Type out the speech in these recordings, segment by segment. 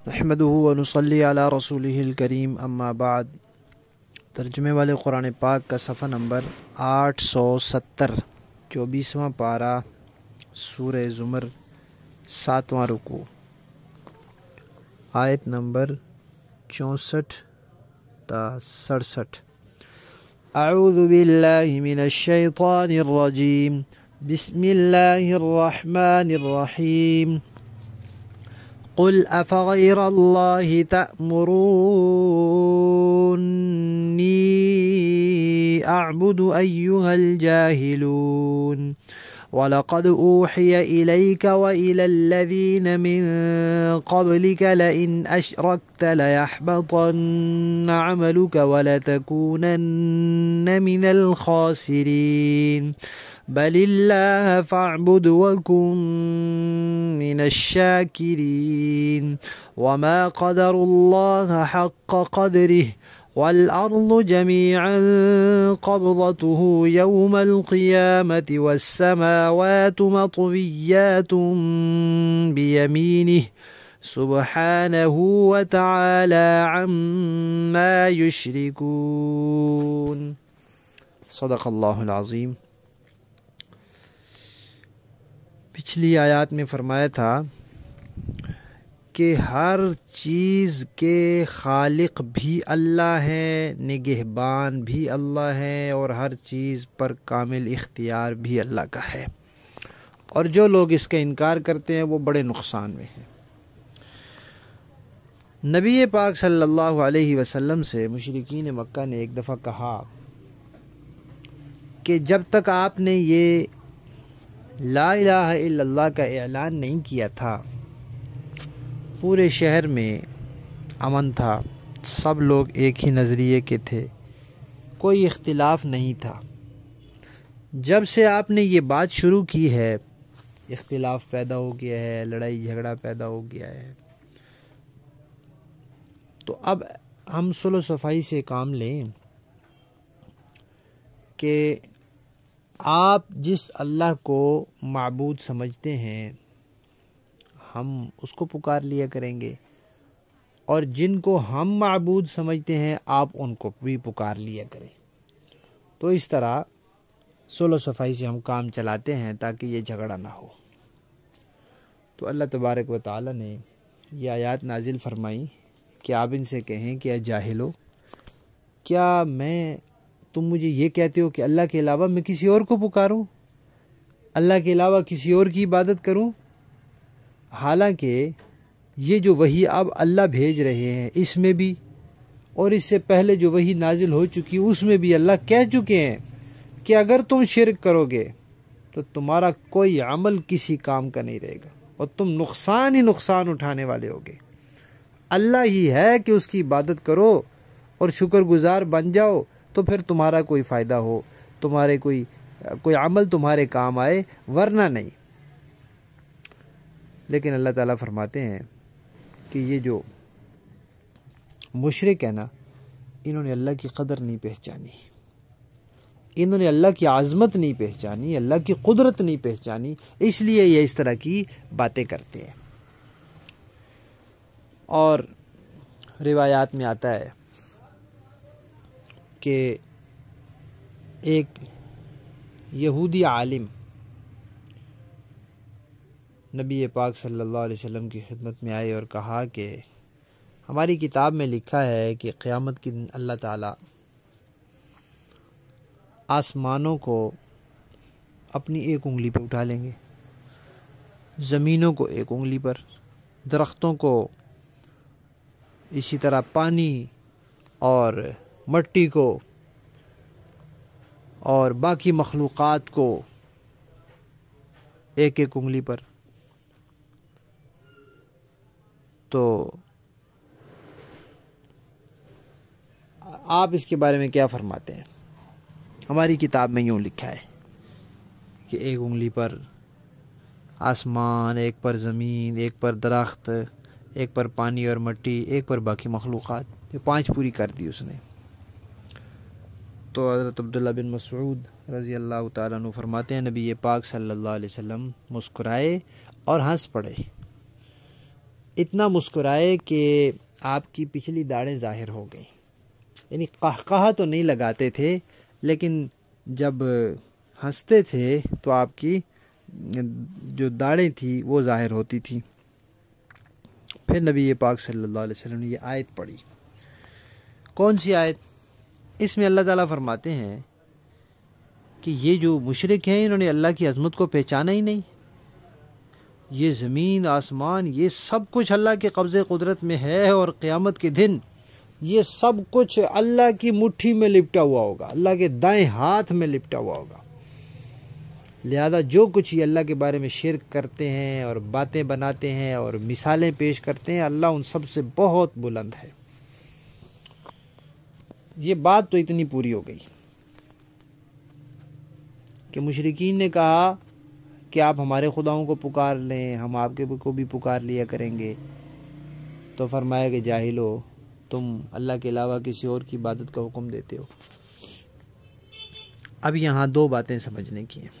نحمده ونصلی علی رسولہ الکریم اما بعد۔ ترجمے والے قرآن پاک کا صفحہ نمبر 870، 24واں پارہ، سورہ زمر، 7واں رکوع، آیت نمبر 64 تا 67۔ اعوذ باللہ من الشیطان الرجیم، بسم اللہ الرحمن الرحیم۔ قل افغیر اللہ تأمرونی اعبد ایہا الجاہلون وَلَقَدْ أُوحِيَ إِلَيْكَ وَإِلَى الَّذِينَ مِن قَبْلِكَ لَئِنْ أَشْرَكْتَ لَيَحْبَطَنَّ عَمَلُكَ وَلَتَكُونَنَّ مِنَ الْخَاسِرِينَ بَلِ اللَّهَ فَاعْبُدْ وَكُن مِّنَ الشَّاكِرِينَ وَمَا قَدَرُوا اللَّهَ حَقَّ قَدْرِهِ وَالْأَرْضُ جَمِيعًا قَبْضَتُهُ يَوْمَ الْقِيَامَةِ وَالسَّمَاوَاتُ مَطْوِيَّاتٌ بِيَمِينِهِ سُبْحَانَهُ وَتَعَالَى عَمَّا يُشْرِكُونَ۔ صدق اللہ العظیم۔ پچھلی آیات میں فرمایا تھا کہ ہر چیز کے خالق بھی اللہ ہے، نگہبان بھی اللہ ہے، اور ہر چیز پر کامل اختیار بھی اللہ کا ہے، اور جو لوگ اس کا انکار کرتے ہیں وہ بڑے نقصان میں ہیں۔ نبی پاک صلی اللہ علیہ وسلم سے مشرکین مکہ نے ایک دفعہ کہا کہ جب تک آپ نے یہ لا الہ الا اللہ کا اعلان نہیں کیا تھا پورے شہر میں امن تھا، سب لوگ ایک ہی نظریے کے تھے، کوئی اختلاف نہیں تھا۔ جب سے آپ نے یہ بات شروع کی ہے اختلاف پیدا ہو گیا ہے، لڑائی جھگڑا پیدا ہو گیا ہے۔ تو اب ہم صلح و صفائی سے کام لیں کہ آپ جس اللہ کو معبود سمجھتے ہیں ہم اس کو پکار لیا کریں گے، اور جن کو ہم معبود سمجھتے ہیں آپ ان کو بھی پکار لیا کریں۔ تو اس طرح صلح و صفائی سے ہم کام چلاتے ہیں تاکہ یہ جھگڑا نہ ہو۔ تو اللہ تبارک و تعالی نے یہ آیات نازل فرمائی کہ آپ ان سے کہیں کہ اے جاہلو، کیا تم مجھے یہ کہتے ہو کہ اللہ کے علاوہ میں کسی اور کو پکاروں، اللہ کے علاوہ کسی اور کی عبادت کروں؟ حالانکہ یہ جو وحی اب اللہ بھیج رہے ہیں اس میں بھی، اور اس سے پہلے جو وحی نازل ہو چکی اس میں بھی اللہ کہہ چکے ہیں کہ اگر تم شرک کرو گے تو تمہارا کوئی عمل کسی کام کا نہیں رہے گا، اور تم نقصان ہی نقصان اٹھانے والے ہوگے۔ اللہ ہی ہے کہ اس کی عبادت کرو اور شکر گزار بن جاؤ، تو پھر تمہارا کوئی فائدہ ہو، تمہارے کوئی عمل تمہارے کام آئے، ورنہ نہیں۔ لیکن اللہ تعالیٰ فرماتے ہیں کہ یہ جو مشرک ہے نا، انہوں نے اللہ کی قدر نہیں پہچانی، انہوں نے اللہ کی عظمت نہیں پہچانی، اللہ کی قدرت نہیں پہچانی، اس لیے یہ اس طرح کی باتیں کرتے ہیں۔ اور روایات میں آتا ہے کہ ایک یہودی عالم نبی پاک صلی اللہ علیہ وسلم کی خدمت میں آئے اور کہا کہ ہماری کتاب میں لکھا ہے کہ قیامت کے دن اللہ تعالیٰ آسمانوں کو اپنی ایک انگلی پہ اٹھا لیں گے، زمینوں کو ایک انگلی پر، درختوں کو اسی طرح، پانی اور مٹی کو اور باقی مخلوقات کو ایک ایک انگلی پر۔ تو آپ اس کے بارے میں کیا فرماتے ہیں؟ ہماری کتاب میں یوں لکھا ہے کہ ایک انگلی پر آسمان، ایک پر زمین، ایک پر درخت، ایک پر پانی اور مٹی، ایک پر باقی مخلوقات، یہ 5 پوری کر دی اس نے۔ تو حضرت عبداللہ بن مسعود رضی اللہ تعالیٰ عنہ فرماتے ہیں نبی پاک صلی اللہ علیہ وسلم مسکرائے اور ہنس پڑے، اتنا مسکرائے کہ آپ کی پچھلی داڑھیں ظاہر ہو گئیں. یعنی قہقہہ تو نہیں لگاتے تھے لیکن جب ہنستے تھے تو آپ کی جو داڑھیں تھیں وہ ظاہر ہوتی تھیں. پھر نبی پاک صلی اللہ علیہ وسلم نے یہ آیت پڑھی. کون سی آیت؟ اس میں اللہ تعالیٰ فرماتے ہیں کہ یہ جو مشرک ہیں انہوں نے اللہ کی عظمت کو پہچانا ہی نہیں. یہ زمین آسمان یہ سب کچھ اللہ کے قبضے قدرت میں ہے، اور قیامت کے دن یہ سب کچھ اللہ کی مٹھی میں لپٹا ہوا ہوگا، اللہ کے دائیں ہاتھ میں لپٹا ہوا ہوگا. لہذا جو کچھ یہ اللہ کے بارے میں شرک کرتے ہیں اور باتیں بناتے ہیں اور مثالیں پیش کرتے ہیں، اللہ ان سب سے بہت بلند ہے. یہ بات تو اتنی پوری ہو گئی کہ مشرکین نے کہا کہ آپ ہمارے خداؤں کو پکار لیں، ہم آپ کے کو بھی پکار لیا کریں گے. تو فرمایا کہ جاہلو، تم اللہ کے علاوہ کسی اور کی عبادت کا حکم دیتے ہو. اب یہاں دو باتیں سمجھنے کی ہیں.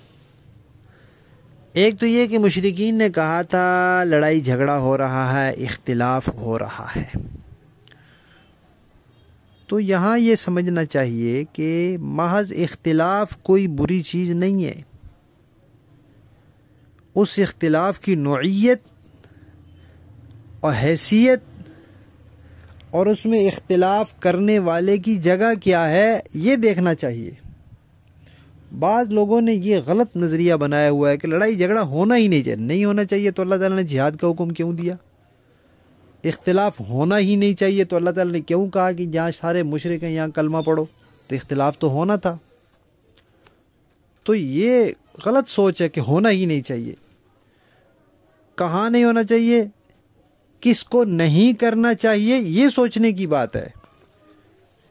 ایک تو یہ کہ مشرکین نے کہا تھا لڑائی جھگڑا ہو رہا ہے، اختلاف ہو رہا ہے. تو یہاں یہ سمجھنا چاہیے کہ محض اختلاف کوئی بری چیز نہیں ہے. اس اختلاف کی نوعیت اور حیثیت اور اس میں اختلاف کرنے والے کی جگہ کیا ہے یہ دیکھنا چاہیے. بعض لوگوں نے یہ غلط نظریہ بنایا ہوا ہے کہ لڑائی جھگڑا ہونا ہی نہیں ہونا چاہیے تو اللہ تعالیٰ نے جہاد کا حکم کیوں دیا؟ اختلاف ہونا ہی نہیں چاہیے تو اللہ تعالیٰ نے کیوں کہا کہ جہاں سارے مشرک ہیں یہاں کلمہ پڑھو؟ تو اختلاف تو ہونا تھا. تو یہ غلط سوچ ہے کہ ہونا ہی نہیں چاہیے. کہاں نہیں ہونا چاہیے، کس کو نہیں کرنا چاہیے، یہ سوچنے کی بات ہے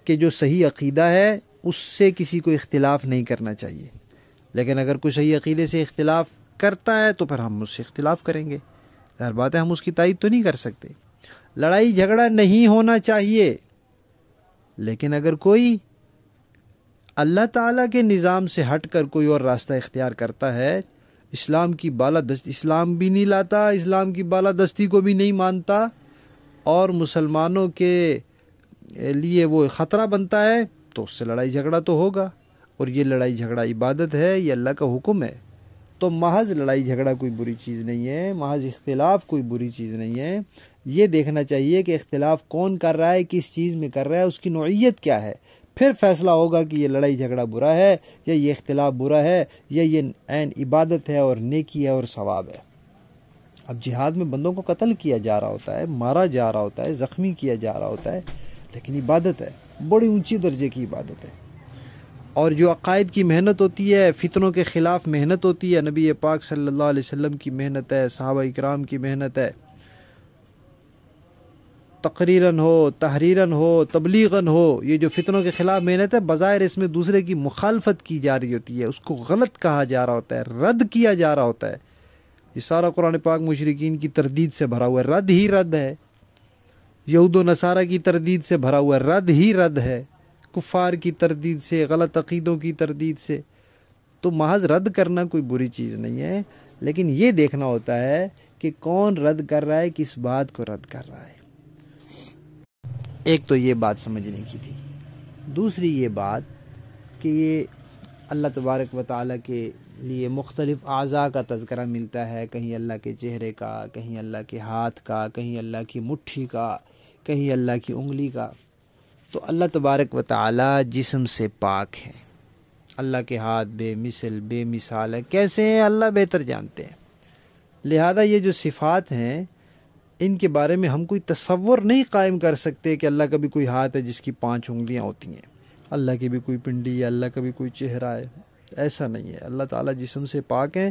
کہ جو صحیح عقیدہ ہے اس سے کسی کو اختلاف نہیں کرنا چاہیے. لیکن اگر کوئی صحیح عقیدے سے اختلاف کرتا ہے تو پھر ہم اس سے اختلاف کریں گے. ظاہر بات ہے ہم اس کی تائید تو نہیں کر سکتے. لڑائی جھگڑا نہیں ہونا چاہیے، لیکن اگر کوئی اللہ تعالیٰ کے نظام سے ہٹ کر کوئی اور راستہ اختیار کرتا ہے، اسلام کی اسلام بھی نہیں لاتا، اسلام کی بالادستی کو بھی نہیں مانتا، اور مسلمانوں کے لیے وہ خطرہ بنتا ہے، تو اس سے لڑائی جھگڑا تو ہوگا. اور یہ لڑائی جھگڑا عبادت ہے، یہ اللہ کا حکم ہے. تو محض لڑائی جھگڑا کوئی بری چیز نہیں ہے، محض اختلاف کوئی بری چیز نہیں ہے. یہ دیکھنا چاہیے کہ اختلاف کون کر رہا ہے، کس چیز میں کر رہا ہے، اس کی نوعیت کیا ہے. پھر فیصلہ ہوگا کہ یہ لڑائی جھگڑا برا ہے یا یہ اختلاف برا ہے یا یہ عین عبادت ہے اور نیکی ہے اور ثواب ہے. اب جہاد میں بندوں کو قتل کیا جا رہا ہوتا ہے، مارا جا رہا ہوتا ہے، زخمی کیا جا رہا ہوتا ہے، لیکن عبادت ہے، بڑی اونچی درجے کی عبادت ہے. اور جو عقائد کی محنت ہوتی ہے، فتنوں کے خلاف محنت ہوتی ہے، نبی پاک صلی اللہ علیہ وسلم کی محنت ہے، صحابہ اکرام کی محنت ہے، تقریراً ہو، تحریراً ہو، تبلیغاً ہو، یہ جو فتنوں کے خلاف محنت ہے، بظاہر اس میں دوسرے کی مخالفت کی جا رہی ہوتی ہے، اس کو غلط کہا جا رہا ہوتا ہے، رد کیا جا رہا ہوتا ہے. یہ سارا قرآن پاک مشرکین کی تردید سے بھرا ہوا ہے، رد ہی رد ہے. یہود و نصارہ کی تردید سے بھرا ہوا ہے، رد ہی رد ہے. کفار کی تردید سے، غلط عقیدوں کی تردید سے. تو محض رد کرنا کوئی بری چیز نہیں ہے، لیکن یہ دیکھنا ہوتا ہے کہ کون رد کر رہا ہے، کس بات کو رد کر رہا ہے. ایک تو یہ بات سمجھنے کی تھی. دوسری یہ بات کہ یہ اللہ تبارک و تعالیٰ کے لیے مختلف اعضاء کا تذکرہ ملتا ہے، کہیں اللہ کے چہرے کا، کہیں اللہ کے ہاتھ کا، کہیں اللہ کی مٹھی کا، کہیں اللہ کی انگلی کا. تو اللہ تبارک و تعالیٰ جسم سے پاک ہے. اللہ کے ہاتھ بے مثل بے مثال ہے. کیسے ہیں اللہ بہتر جانتے ہیں. لہذا یہ جو صفات ہیں ان کے بارے میں ہم کوئی تصور نہیں قائم کر سکتے کہ اللہ کا بھی کوئی ہاتھ ہے جس کی 5 انگلیاں ہوتی ہیں، اللہ کی بھی کوئی پنڈی ہے، اللہ کا بھی کوئی چہرہ ہے. ایسا نہیں ہے. اللہ تعالیٰ جسم سے پاک ہیں.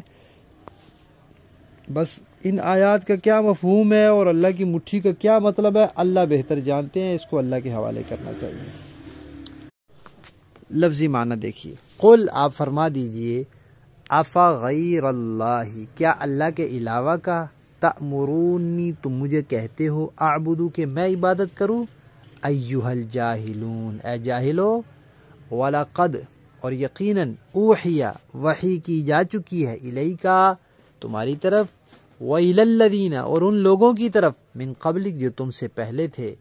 بس ان آیات کا کیا مفہوم ہے اور اللہ کی مٹھی کا کیا مطلب ہے اللہ بہتر جانتے ہیں. اس کو اللہ کے حوالے کرنا چاہیے. لفظی معنی دیکھیے. قل آپ فرما دیجئے، افا غیر اللہ، کیا اللہ کے علاوہ کا، تأمرونی تم مجھے کہتے ہو، اعبدو کہ میں عبادت کروں، ایھا الجاہلون اے جاہلو، وَلَقَدْ اور یقیناً اوحیا وحی کی جا چکی ہے، الیکا تمہاری طرف، وَإِلَى الَّذِينَ اور ان لوگوں کی طرف من قبلک جو تم سے پہلے تھے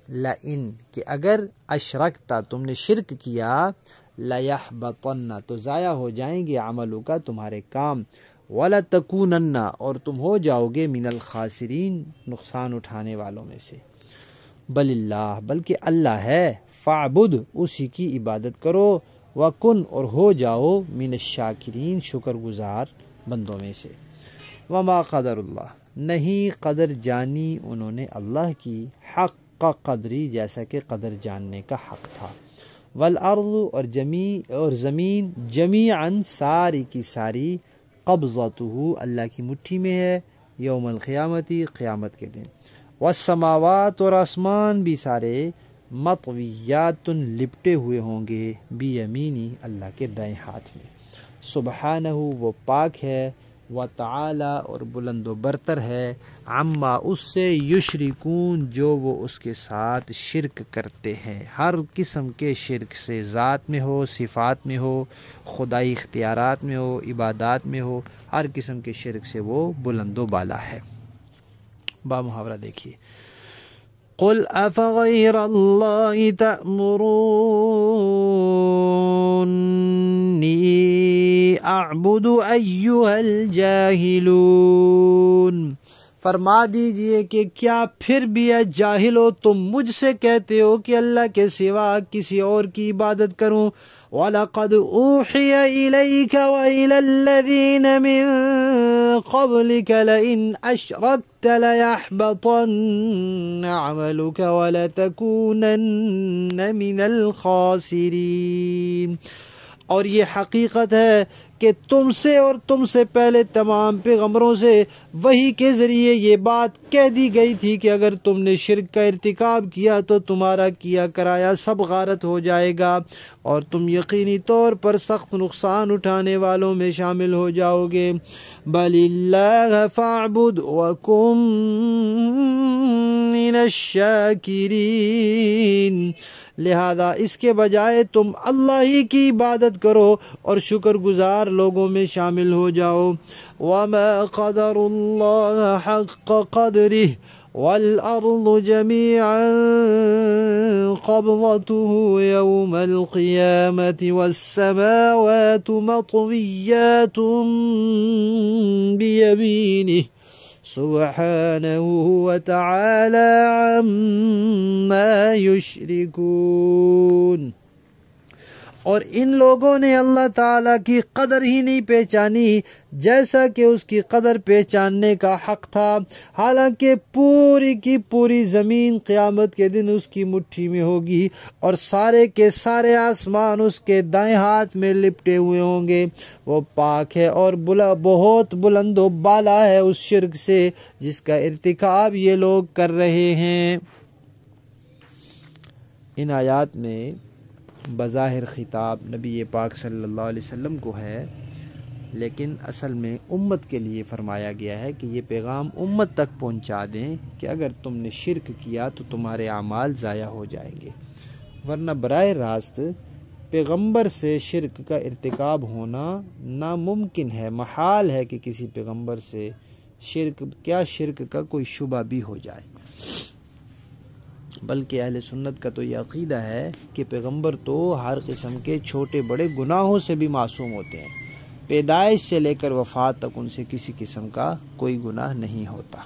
لَإِن کہ اگر اشرکتا تم نے شرک کیا لَيَحْبَطَنَّ تو ضائع ہو جائیں گے عملک تمہارے کام وَلَتَكُونَنَّ اور تم ہو جاؤ گے من الخاسرین نقصان اٹھانے والوں میں سے بل اللہ بلکہ اللہ ہے فاعبد اسی کی عبادت کرو وکن اور ہو جاؤ من الشاکرین شکر گزار بندوں میں سے وما قدر اللہ نہیں قدر جانی انہوں نے اللہ کی حق کا قدری جیسا کہ قدر جاننے کا حق تھا والارض اور زمین جمیعا ساری کی ساری قبضتہ اللہ کی مٹھی میں ہے یوم القیامتی قیامت کے دن والسماوات اور آسمان بھی سارے مطویات لپٹے ہوئے ہوں گے بیمینی اللہ کے دائیں ہاتھ میں سبحانہ وہ پاک ہے وتعالی اور بلند و برتر ہے عما اس سے یشرکون جو وہ اس کے ساتھ شرک کرتے ہیں ہر قسم کے شرک سے ذات میں ہو صفات میں ہو خدائی اختیارات میں ہو عبادات میں ہو ہر قسم کے شرک سے وہ بلند و بالا ہے با محاورہ دیکھیے قل افغیر اللہ تأمرونی اعبد ایہا الجاہلون فرما دیجئے کہ کیا پھر بھی اے جاہلو تم مجھ سے کہتے ہو کہ اللہ کے سوا کسی اور کی عبادت کروں وَلَقَدْ أُوحِيَ إِلَيْكَ وَإِلَى الَّذِينَ مِن قَبْلِكَ لَئِنْ أَشْرَكْتَ لَيَحْبَطَنَّ عَمَلُكَ وَلَتَكُونَنَّ مِنَ الْخَاسِرِينَ اور یہ حقیقت ہے کہ تم سے اور تم سے پہلے تمام پیغمبروں سے وحی کے ذریعے یہ بات کہہ دی گئی تھی کہ اگر تم نے شرک کا ارتکاب کیا تو تمہارا کیا کرایا سب غارت ہو جائے گا اور تم یقینی طور پر سخت نقصان اٹھانے والوں میں شامل ہو جاؤ گے بل اللہ فاعبد وکن من الشاکرین لہذا اس کے بجائے تم اللہ ہی کی عبادت کرو اور شکر گزار لوگوں میں شامل ہو جاؤ وما قدر اللہ حق قدرہ والارض جميعا قبضته يوم القيامة والسماوات مطويات بيمينه سبحانہ وتعالی عما یشرکون اور ان لوگوں نے اللہ تعالیٰ کی قدر ہی نہیں پہچانی جیسا کہ اس کی قدر پہچاننے کا حق تھا حالانکہ پوری کی پوری زمین قیامت کے دن اس کی مٹھی میں ہوگی اور سارے کے سارے آسمان اس کے دائیں ہاتھ میں لپٹے ہوئے ہوں گے وہ پاک ہے اور بہت بلند و بالا ہے اس شرک سے جس کا ارتکاب یہ لوگ کر رہے ہیں ان آیات میں بظاہر خطاب نبی پاک صلی اللہ علیہ وسلم کو ہے لیکن اصل میں امت کے لیے فرمایا گیا ہے کہ یہ پیغام امت تک پہنچا دیں کہ اگر تم نے شرک کیا تو تمہارے اعمال ضائع ہو جائیں گے ورنہ براہ راست پیغمبر سے شرک کا ارتکاب ہونا ناممکن ہے محال ہے کہ کسی پیغمبر سے شرک کا کوئی شبہ بھی ہو جائے بلکہ اہل سنت کا تو یہ عقیدہ ہے کہ پیغمبر تو ہر قسم کے چھوٹے بڑے گناہوں سے بھی معصوم ہوتے ہیں پیدائش سے لے کر وفات تک ان سے کسی قسم کا کوئی گناہ نہیں ہوتا